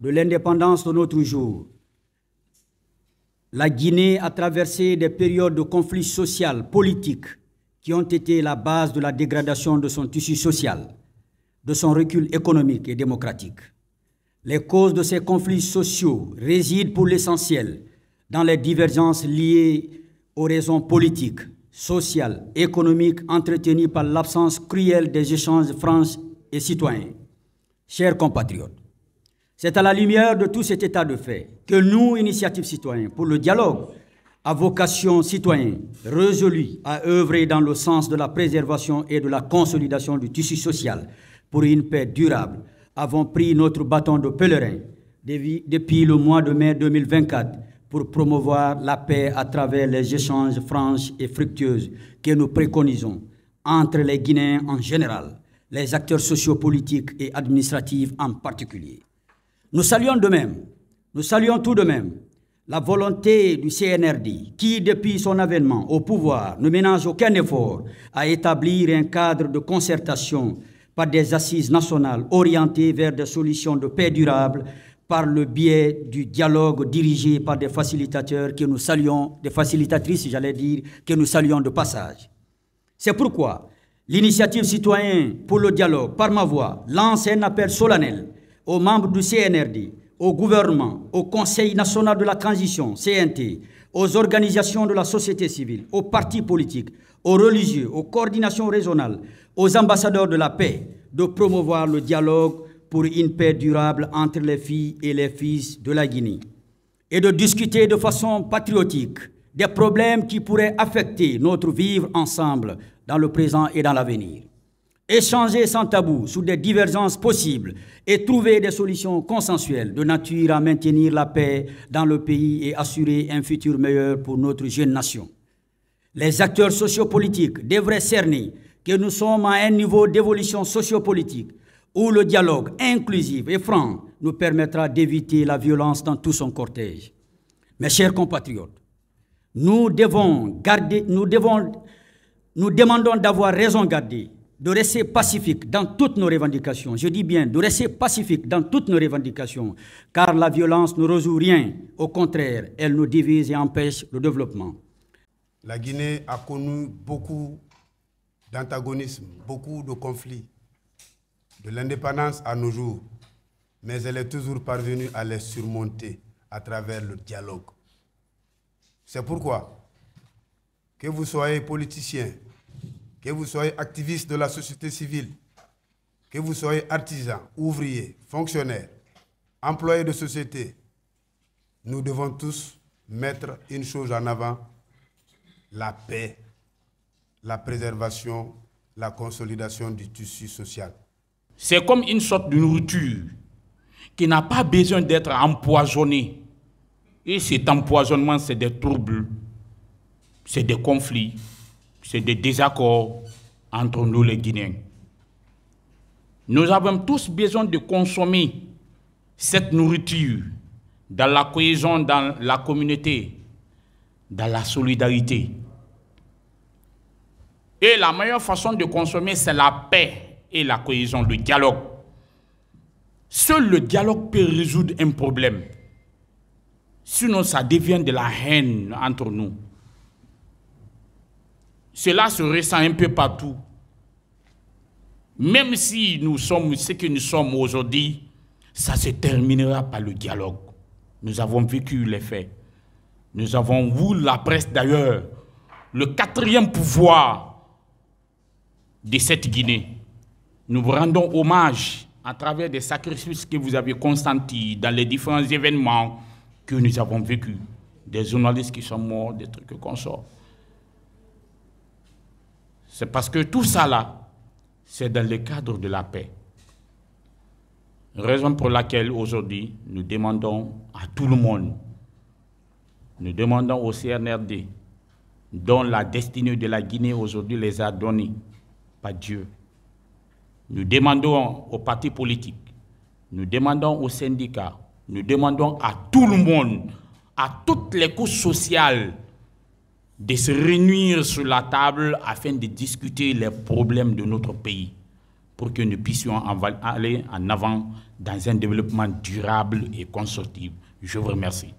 de l'indépendance de notre jour, la Guinée a traversé des périodes de conflits sociaux, politiques, qui ont été la base de la dégradation de son tissu social, de son recul économique et démocratique. Les causes de ces conflits sociaux résident pour l'essentiel dans les divergences liées aux raisons politiques, sociales, économiques entretenues par l'absence cruelle des échanges francs et citoyens. Chers compatriotes, c'est à la lumière de tout cet état de fait que nous, Initiative Citoyenne pour le dialogue, à vocation citoyenne, résolue à œuvrer dans le sens de la préservation et de la consolidation du tissu social pour une paix durable, avons pris notre bâton de pèlerin depuis le mois de mai 2024 pour promouvoir la paix à travers les échanges francs et fructueux que nous préconisons entre les Guinéens en général, les acteurs sociopolitiques et administratifs en particulier. Nous saluons tout de même la volonté du CNRD qui, depuis son avènement au pouvoir, ne ménage aucun effort à établir un cadre de concertation par des assises nationales orientées vers des solutions de paix durable par le biais du dialogue dirigé par des facilitateurs que nous saluons, des facilitatrices, j'allais dire, que nous saluons de passage. C'est pourquoi l'Initiative Citoyenne pour le dialogue, par ma voix, lance un appel solennel aux membres du CNRD, au gouvernement, au Conseil national de la transition, CNT, aux organisations de la société civile, aux partis politiques, aux religieux, aux coordinations régionales, aux ambassadeurs de la paix, de promouvoir le dialogue pour une paix durable entre les filles et les fils de la Guinée et de discuter de façon patriotique des problèmes qui pourraient affecter notre vivre ensemble dans le présent et dans l'avenir. Échanger sans tabou sur des divergences possibles et trouver des solutions consensuelles de nature à maintenir la paix dans le pays et assurer un futur meilleur pour notre jeune nation. Les acteurs sociopolitiques devraient cerner que nous sommes à un niveau d'évolution sociopolitique où le dialogue inclusif et franc nous permettra d'éviter la violence dans tout son cortège. Mes chers compatriotes, nous demandons d'avoir raison gardée, de rester pacifique dans toutes nos revendications. Je dis bien de rester pacifique dans toutes nos revendications, car la violence ne résout rien. Au contraire, elle nous divise et empêche le développement. La Guinée a connu beaucoup d'antagonismes, beaucoup de conflits, de l'indépendance à nos jours, mais elle est toujours parvenue à les surmonter à travers le dialogue. C'est pourquoi, que vous soyez politicien, que vous soyez activiste de la société civile, que vous soyez artisan, ouvrier, fonctionnaire, employé de société, nous devons tous mettre une chose en avant, la paix, la préservation, la consolidation du tissu social. C'est comme une sorte de nourriture qui n'a pas besoin d'être empoisonnée. Et cet empoisonnement, c'est des troubles, c'est des conflits, c'est des désaccords entre nous les Guinéens. Nous avons tous besoin de consommer cette nourriture dans la cohésion, dans la communauté, dans la solidarité. Et la meilleure façon de consommer, c'est la paix et la cohésion, le dialogue. Seul le dialogue peut résoudre un problème. Sinon, ça devient de la haine entre nous. Cela se ressent un peu partout. Même si nous sommes ce que nous sommes aujourd'hui, ça se terminera par le dialogue. Nous avons vécu les faits. Nous avons vu la presse d'ailleurs, le quatrième pouvoir de cette Guinée. Nous vous rendons hommage à travers des sacrifices que vous avez consentis dans les différents événements que nous avons vécus. Des journalistes qui sont morts, des trucs qu'on sort. C'est parce que tout ça là, c'est dans le cadre de la paix. Raison pour laquelle aujourd'hui, nous demandons à tout le monde, nous demandons au CNRD, dont la destinée de la Guinée aujourd'hui les a donnés par Dieu. Nous demandons aux partis politiques, nous demandons aux syndicats, nous demandons à tout le monde, à toutes les couches sociales, de se réunir sur la table afin de discuter les problèmes de notre pays pour que nous puissions aller en avant dans un développement durable et constructif. Je vous remercie.